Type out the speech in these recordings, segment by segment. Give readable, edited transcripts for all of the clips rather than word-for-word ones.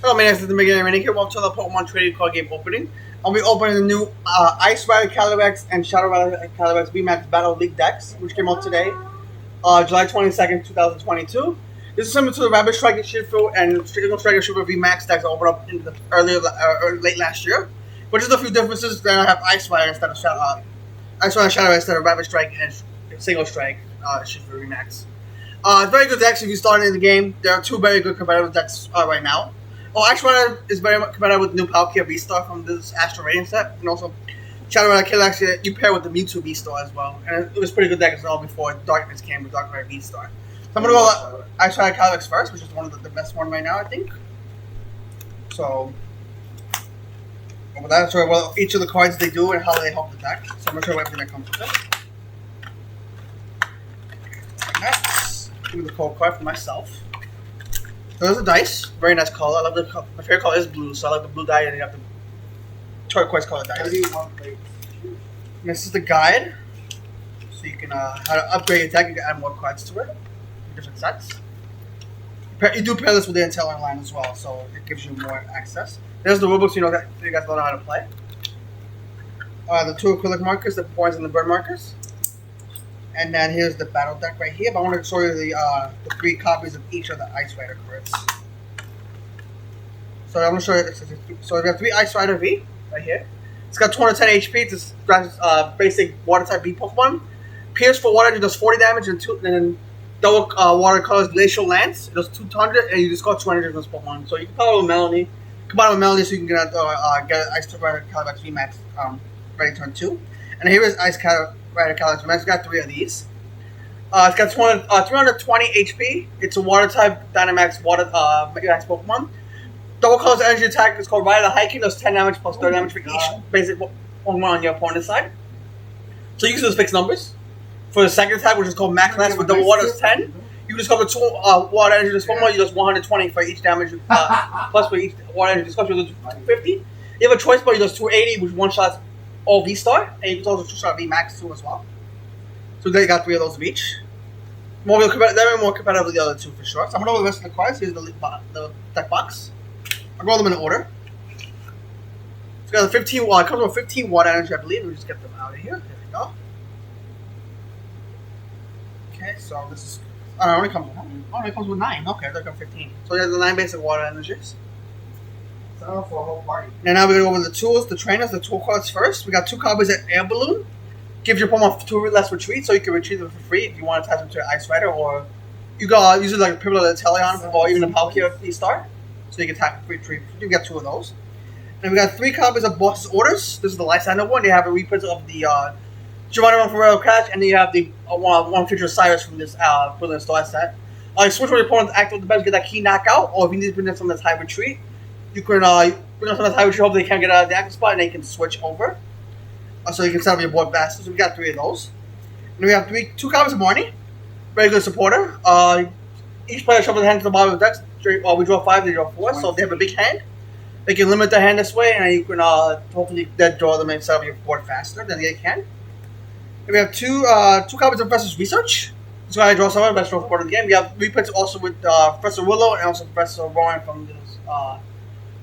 Hello, my name is the beginning of here. Welcome to the Pokemon Trading Card Game opening. I'll be opening the new Ice Rider Calyrex and Shadow Rider Calyrex VMax Battle League decks, which came out today, July 22nd, 2022. This is similar to the Rabbit Striker Shifu and Signal Striker Shifu VMax decks I opened up in the late last year. But just a few differences. Then I have Ice Rider instead of Shadow Rider instead of Rabbit Strike and Single Strike Shifu VMax. Very good decks if you start in the game. There are two very good competitive decks right now. Ice Rider is very much competitive with the new Palkia V-Star from this Astro Radiant set, and also Shadow Rider Calyrex you pair with the Mewtwo V-Star as well. And it was pretty good deck as well before Darkness came with Dark Rider V-Star. So I'm going to go Ice Rider Calyrex first, which is one of the best one right now, I think. So, with that, I'll show you what each of the cards they do and how they help the deck. So I'm going to show you everything that comes with it. Next, give me the cold card for myself. So there's a dice, very nice color. I love my favorite color is blue, so I like the blue die, and you have the turquoise color dice. And this is the guide, so you can how to upgrade your deck. You can add more cards to it, different sets. You do pair this with the Intel line as well, so it gives you more access. There's the rulebooks, so you guys know how to play. The two acrylic markers, the points and the bird markers. And then here's the battle deck right here. But I want to show you the 3 copies of each of the Ice Rider cards. So I'm going to show you. So we have 3 Ice Rider V right here. It's got 210 HP. It's a basic water type V Pokemon. Pierce for water, it does 40 damage, and then double water colors Glacial Lance. It does 200, and you just got 200 of this Pokemon. So you can combine with Melanie. Combine with Melanie so you can get Ice Rider Calyrex VMax ready turn 2. And here is Ice Rider Calyrex VMax. It's got 3 of these. It's got 320 HP. It's a water type Dynamax Max Pokemon. Double colors energy attack is called Rider Hiking. Does 10 damage plus 30 damage for each basic Pokemon on your opponent's side. So you can use fixed numbers. For the second attack, which is called Max Lance with double water, is 10. You can discover 2 water energy this Pokemon. You does 120 for each damage. Plus for each water energy discover, you do 250. You have a choice, but you does 280, which one shots all V-Star, and you can also 2-shot V-Max too as well. So they got 3 of those of each. They're more competitive with the other 2 for sure. So I'm going to go the rest of the cards. Here's the deck box. I'll roll them in order. It's got a 15 it comes with 15 water energy, I believe. We'll just get them out of here. There we go. Okay, so this is... it only comes with 9. Okay, they're 15. So there's the 9 basic water energies. For a whole party. And now we're going to go over the tools, the trainers, the tool cards first. We got 2 copies of Air Balloon. Gives your Pokemon 2 less retreat, so you can retrieve them for free if you want to attach them to an Ice Rider, or you can use it like a Pivot of the Teleon, or even a Palkia V-Star. So you can retrieve. You can get 2 of those. And we got 3 copies of Boss's Orders. This is the Lysander one. They have a reprint of the Giovanni Ferrero Catch, and then you have the one feature Cyrus from this Brilliant Star set. You switch with your opponent's active the best, get that key knockout, or if you need to bring in someone that's high retreat, you can bring in someone that's high retreat, hope they can't get out of the active spot, and they can switch over. So you can set up your board faster. So we got 3 of those. And we have 2 copies of Marnie. Very good supporter. Each player shuffles the hand to the bottom of the deck. We draw 5, they draw 4. So if they have a big hand, they can limit their hand this way, and you can hopefully then draw them and set up your board faster than they can. And we have 2 copies of Professor's Research. This guy draws someone, best draw support of the game. We have reprints also with Professor Willow and also Professor Rowan from this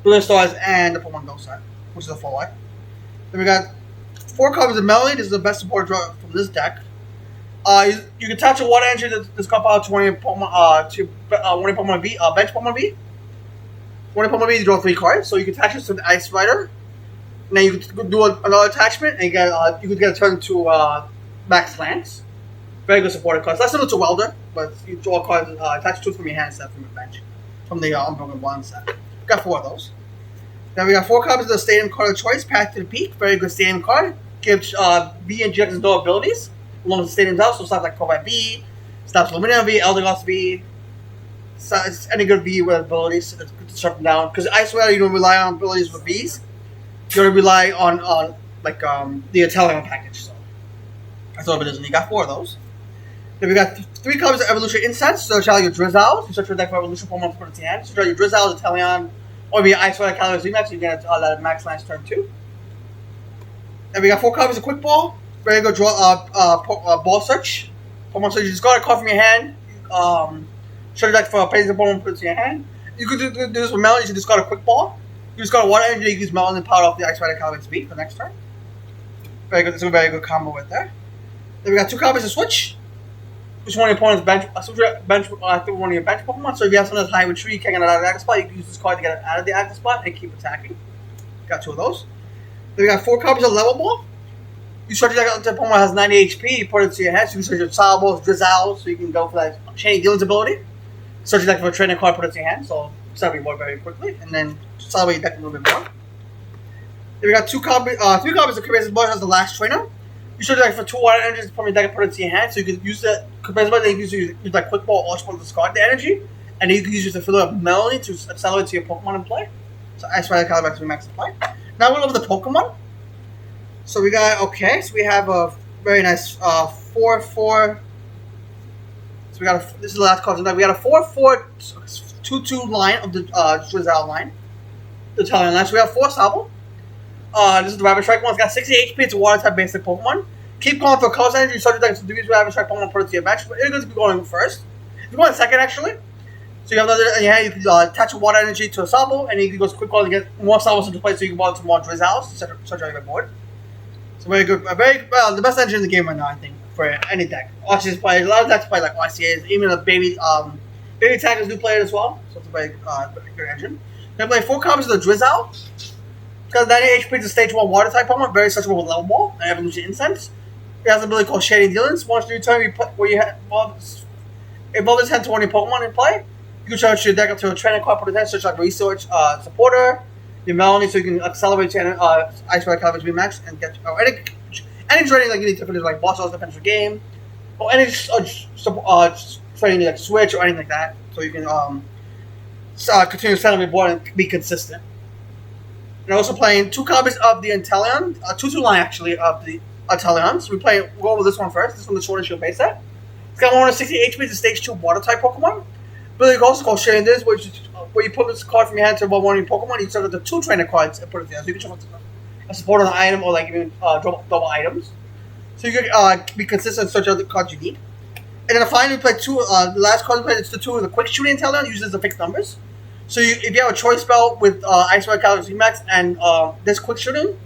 Brilliant Stars and the Pokemon Go set, which is a full art. Then we got 4 copies of Melanie. This is the best support draw from this deck. You can attach a water energy to this compound to one of your Pokemon, Pokemon V, bench Pokemon V. One of Pokemon V, you draw 3 cards, so you can attach this to the Ice Rider. And then you can do another attachment, and you could get a turn to Max Lance. Very good supported cards. That's similar to Welder, but you draw cards, attach 2 from your hand instead from your bench, from the Unbroken Bond set. We got 4 of those. Then we got 4 copies of the Stadium card of choice, Path to the Peak. Very good Stadium card. Gives V and GX no abilities along with the Stadium's house. So stuff like Corvette V, stops Lumineon V, Eldegoss V. So it's any good V with abilities. It's good to shut them down. Because Ice Rider, you don't rely on abilities with Vs. You gotta rely on the Italian package. So that's all it is. And you got 4 of those. Then we got 3 copies of Evolution Incense. So shout out your Drizzle. You search for a deck for Evolution Pokemon for its hand. So shout out your Drizzle, Italian. Or be Ice Rider Calyrex VMax, you get that Max Lance turn 2. And we got 4 copies of Quick Ball. Very good draw ball search. Pokemon search, you just got a card from your hand. Show your deck for a Payson Pokemon, put it in your hand. You could do this with Melon. You should discard a quick ball. You discard a water energy. You use Melon and power off the Ice Rider Calyrex beat for next turn. Very good. This is a very good combo right there. Then we got 2 copies to switch. Which one of your opponent's bench? Switch one of your bench Pokemon. So if you have something that's high retreat, you can't get it out of the active spot. You can use this card to get it out of the active spot and keep attacking. Got 2 of those. Then we got 4 copies of Level Ball. You start your deck until Pokemon has 90 HP. You put it to your hand. So you can search your Salvos, Drizzles, so you can go for that Chain Dealings ability. Search your deck for a training card, put it to your hand. So start reward very quickly, and then salvage your deck a little bit more. Then we got 3 copies of Calyrex Blood as the last trainer. You start your deck for 2 water energies from your deck and put it to your hand. So you can use that Calyrex Blood. Then you can use like Quick Ball or to discard the energy, and then you can use it to fill up Melody to accelerate to your Pokemon in play. So Ice Rider Calyrex VMax in play. Now we're over the Pokemon. So we got, so we have a very nice 4-4. So we got this is the last card tonight. We got a 4-4 2-2 line of the Drizzle line. The Italian line. So we have 4 Salvo. This is the Rapid Strike one. It's got 60 HP. It's a water type basic Pokemon. Keep calling for Colors Energy. You start your deck to use Rapid Strike Pokemon, put it to your bench. But it's going to be going first. You're going second actually. So you have another in your hand. You can attach a water energy to a Salvo, and you can go quick call to get more Salvos into play so you can ball to more Drizzles to start your board. So very good, the best engine in the game right now, I think, for any deck. Archers play, a lot of decks play like RCAs, even the baby attackers do play it as well. So it's a very good engine. They play 4 copies of the Drizzle. It's got 90 HP to stage 1 water type Pokemon, very searchable with Level Ball and Evolution Incense. It has an ability called Shady Dealings. Once you turn evolve this hand to one of your Pokemon in play, you can charge your deck up to a training card, put it in, search like Research Supporter. Your Melody, so you can accelerate your Ice Rider Calyrex VMax and get any training like you need to finish, like boss battles, defensive game, or any training like Switch or anything like that, so you can continue to set up your board and be consistent. And also playing 2 copies of the Inteleon, 2-2 line actually of the Inteleons. We'll go over this one first. This one is the Sword and Shield base set. It's got 160 HP. It's a stage 2 water type Pokemon. But it's also called Sharing This, where you put this card from your hand to one of your Pokemon, you start with the 2 trainer cards and put it there. So you can choose a support on the item or like even double items. So you can be consistent and search out the cards you need. And then finally, we play 2. The last card we played is the 2 of the Quick Shooting Inteleon, uses the fixed numbers. So if you have a choice spell with Ice Rider Calyrex VMax and this Quick Shooting,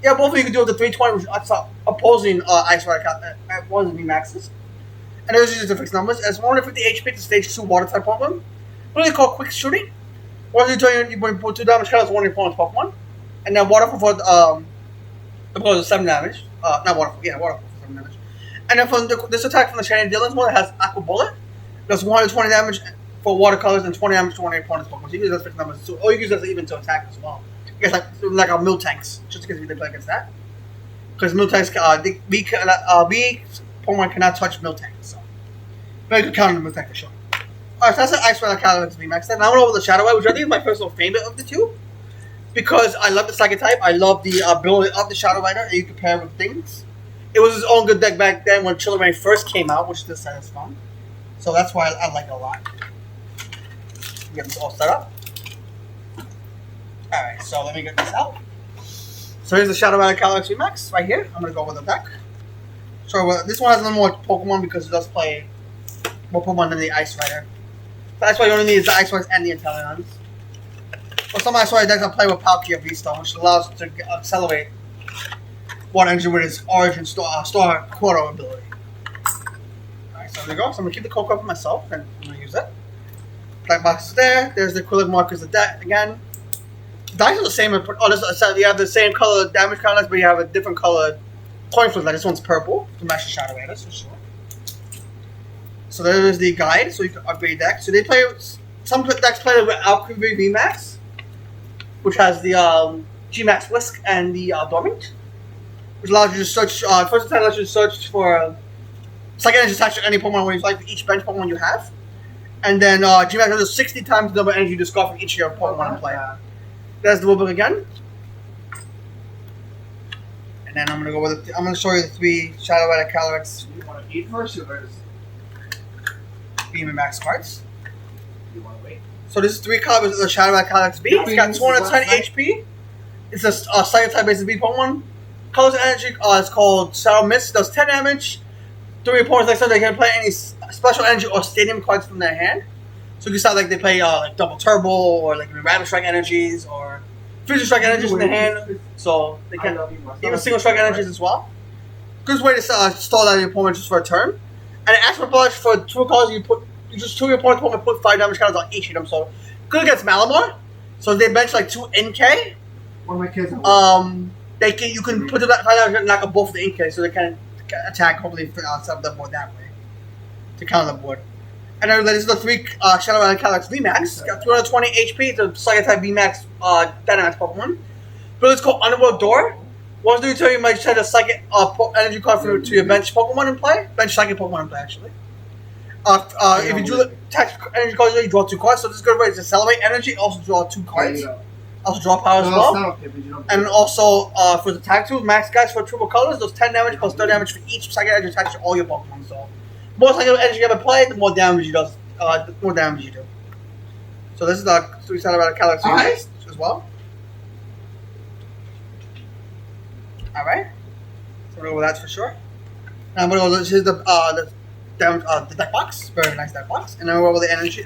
both of you can do it with the 320, which is opposing Ice Rider Calyrex VMaxes. And those uses the fixed numbers. As 150 HP to stage 2 water type Pokemon. What do they call Quick Shooting? Once you turn, you put 2 damage cards on one of your opponent's Pokemon. And then Waterfall for 7 damage. Not Waterfall, Waterfall for 7 damage. And then from this attack from the Shady Dealings one that has Aqua Bullet, does 120 damage for watercolors and 20 damage to one of your opponent's Pokemon. So you use those fixed numbers. Or you use those even to attack as well. I guess like our Miltanks, just in case we play against that. Because Miltanks, we Pokemon cannot touch Miltank, so very good counter to Miltank for sure. Alright, so that's the Ice Rider Calyrex VMax. Now we're over the Shadow Wave, which I think is my personal favorite of the 2. Because I love the Psychic type, I love the ability of the Shadow Rider, and you compare with things. It was his own good deck back then when Calyrex first came out, which this set is fun. So that's why I like it a lot. Get this all set up. Alright, so let me get this out. So here's the Shadow Rider Calyrex VMax right here. I'm going to go with the deck. So this one has a little more Pokemon because it does play more Pokemon than the Ice Rider. So that's why you only need the Ice Riders and the Inteleons. Well, some Ice Rider decks I play with Palkia V-Stone, which allows it to accelerate Water Energy with its Origin Star Quarter ability. Alright, so there we go. So I'm going to keep the Coco for myself, and I'm going to use it. Black box is there. There's the acrylic markers of that again. The dice are the same. You have the same color damage counters, but you have a different color coin flip. Like this one's purple to match the Shadow Raiders for sure. So there is the guide, so you can upgrade deck. So they play some decks play with Alchemy VMax, which has the G-Max Whisk and the Dormant, which allows you to search. First attack allows you to search for second energy attached to any Pokemon where you like for each bench Pokemon you have, and then G-Max has 60 times the number of energy you discard from each of your Pokemon in play. There's the rulebook again. And then I'm gonna show you the 3 Shadow Rider Calyrex. You want to eat first or first? VMax cards. You want to wait? So this is 3 copies of the Shadow Rider Calyrex B. It's got 210 HP. It's a Psychic type basic B Pokemon. Colors and energy. It's called Shadow Mist. Does 10 damage. 3 opponents next turn they can play any special energy or stadium cards from their hand. So So you can start like they play like double turbo or like rapid strike energies or fusion strike energies in the hand. So they can even single strike energies as well. Good way to stall out your opponent just for a turn. And as for blush for 2 colors, you just 2 of your opponent's opponent put 5 damage counters on each of them. So good against Malamar. So if they bench like 2 NK. One of my kids. You can put them 5 damage and knock up both of the NK, so they can attack hopefully set the board that way to counter the board. And then this is the 3 Shadow Island Calyrex VMax. Got 220 HP. It's a Psychic type VMax Dynamax Pokemon. But it's called Underworld Door. Once you tell you might send a Psychic energy card to your bench Pokemon in play. Bench Psychic Pokemon in play, actually. If you do attach energy cards, you draw 2 cards. So this is a good way to accelerate energy. Also draw 2 cards. Also draw power as well. And also for the tag tools, max guys for triple colors, those 10 damage plus 30 damage for each Psychic energy attached to all your Pokemon. So more Psychic energy you ever play, the more damage you do. The more damage you do. So this is the 3-sided about Calyrex as well. Alright. So we'll go with that for sure. And I'm gonna go. This is the deck box. Very nice deck box. And then we'll go over the energy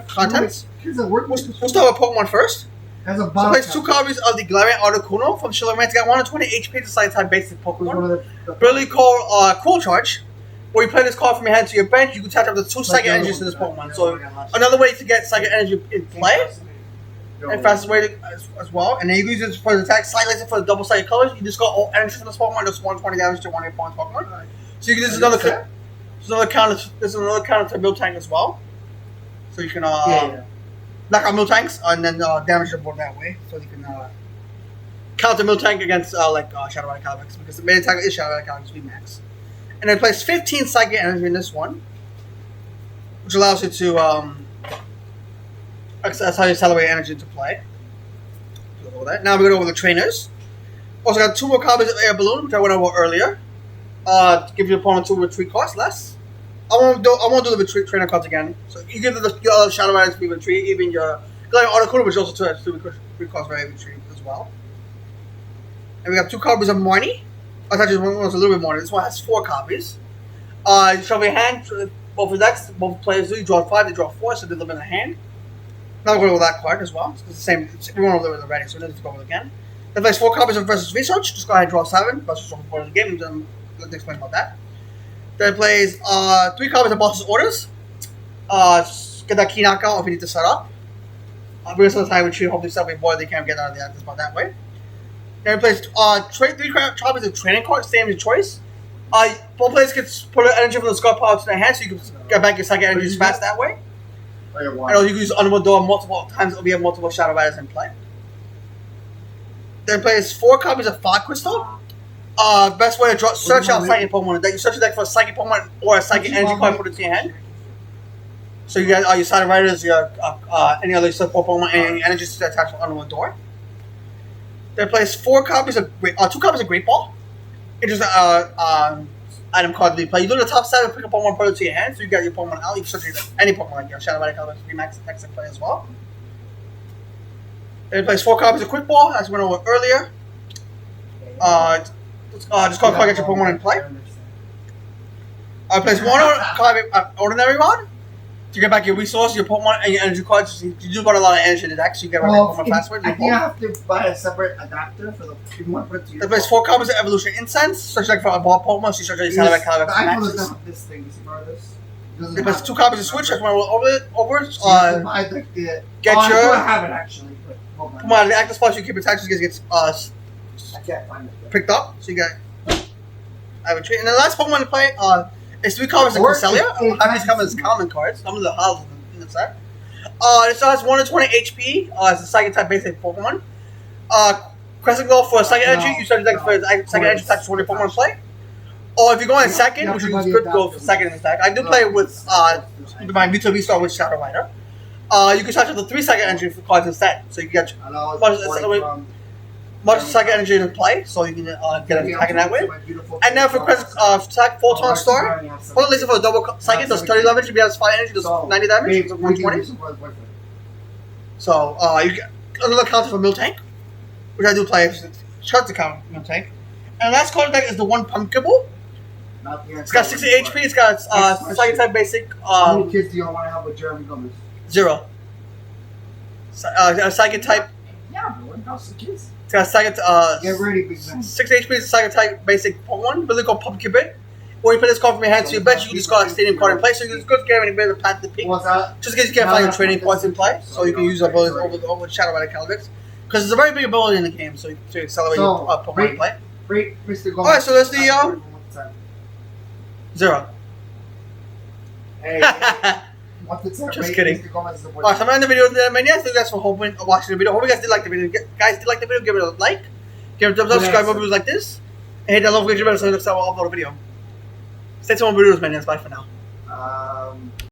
contents. We'll start with Pokemon first. So plays 2 copies of the Galarian Articuno from Calyrex. It's got 120 HP to side type basic Pokemon. Ability called Cool Charge. Where you play this card from your hand to your bench, you can attach up to 2 Psychic energies to this Pokemon. So another way to get Psychic energy in play. And fastest way to, as well. And then you can use it for the attack. Side laser for the double Psychic colors. You just got all energy from this Pokemon. Just 120 damage to one of your opponent's Pokemon. So you can. This is another counter. This is another counter to Miltank as well. So you can knock out Miltanks and then damage the board that way. So you can counter Miltank against Shadow Island Calyrex because the main attack is Shadow Island Calyrex VMax. And then plays 15 Psychic energy in this one, which allows you to that's how you accelerate energy into play. So that. Now we're going to go over the trainers. Also got 2 more copies of Air Balloon, which I went over earlier. To give your opponent 2 retreat costs less. I won't do the retreat trainer cards again. So you give your other Shadow Riders to be retreat, even your Galarian Articuno, which also 2 retreat costs for every retreat as well. And we got 2 copies of Marnie. Actually, this one was a little bit more. This one has 4 copies. You shuffle your hand, both decks, both players do. You draw 5, they draw 4, so they live in the hand. Now we're going to go with that card as well. It's the same. We went over it already, so we don't need to go over it again. Then plays 4 copies of Versus Research. Just go ahead and draw 7. Versus before the game, and let's explain about that. Then plays 3 copies of Boss's Orders. Get that key knockout if you need to set up. Bring us to the time when you hopefully set up a board they can't get out of the active spot that way. Then he plays 3 copies of training cards, same as your choice. Both players can put an energy from the Scar Power to their hand, so you can get back your Psychic energy fast that way. And also you can use Underworld Door multiple times if you have multiple Shadow Riders in play. Then plays 4 copies of Fog Crystal. Best way to search out Psychic Pokemon. You search your deck for a Psychic Pokemon or a Psychic energy card, put it to your hand. So you got your Shadow Riders, your any other support Pokemon, any energies to attach to Underworld Door. Then plays 2 copies of Great Ball. It's just item card to be played. You do the top 7, pick up Pokemon, put it to your hand, so you got your Pokemon out. You can search any Pokemon like your Shadow Rider Calyrex VMax next in play as well. Then he plays 4 copies of Quick Ball, as we went over earlier. Just call get your Pokemon in play. Plays 1 copy of Ordinary Rod. To get back your resource, your Pokemon, and your energy cards. You do got a lot of energy in the deck, so you get back your Pokemon password. I think I have to buy a separate adapter for the Pokemon. There plays 4 copies of Evolution Incense. Search like for a ball Pokemon, so you search your Shadow Red Calyrex VMax. This thing, you see part of this? There plays 2 copies of Switch. I have it actually. Come on, the active spots you keep attached gets I can't find it. Picked up, so you get. I have a treat. And the last Pokemon to play is 3 copies of Cresselia. How these come as common cards. Some of the houses in the set. It still has 120 HP. It's a Psychic type basic Pokemon. Crescent Glow for Psychic Energy. You start your deck for Psychic Energy attached to 20 Pokemon in play. Or if you're going second, which is good go for second in this deck. I do play with my Mewtwo V-Star with Shadow Rider. You can charge up to 3 Psychic Energy for cards instead. So you get much Psychic Energy in play, so you can get an attack in that way. And then for attack, Photon Star. Photon Laser for a double Psychic does 30 damage. If you have 5 energy, does 90 damage. 120. So you get another counter for Miltank, which I do play. Shut the counter Miltank. And the last card deck is the 1 Pumpkibble. It's got 60 HP. It's got Psychic type basic. How many kids do you want to have with Jeremy Gomez? 0. Psychic type. Yeah, bro. How's the kids? It's got psychic. Get ready, big man. 6 HP is a psychic type basic 1. Really called Pumpkin Bit. Or you put this card from your hand to your bench, you can discard a stadium card in play. So you can just get any bit of the path to peak. What's that? Just in case you can't find your training points in play, so you can use over Shadow Rider Calyrex. Because it's a very big ability in the game, so you can accelerate your Pokemon in play. Great, Mr. Gomez. Alright, so that's the 0. Hey, Just kidding. Mr. Gomez is the boy. Alright, so I'm gonna end the video there, man. Yeah, thank you guys for watching the video. Hope you guys did like the video. Guys, did like the video, give it a like. Give it a thumbs up, subscribe for videos like this. And hit that notification bell so next time I'll upload a video. Stay tuned on videos, man. Bye for now.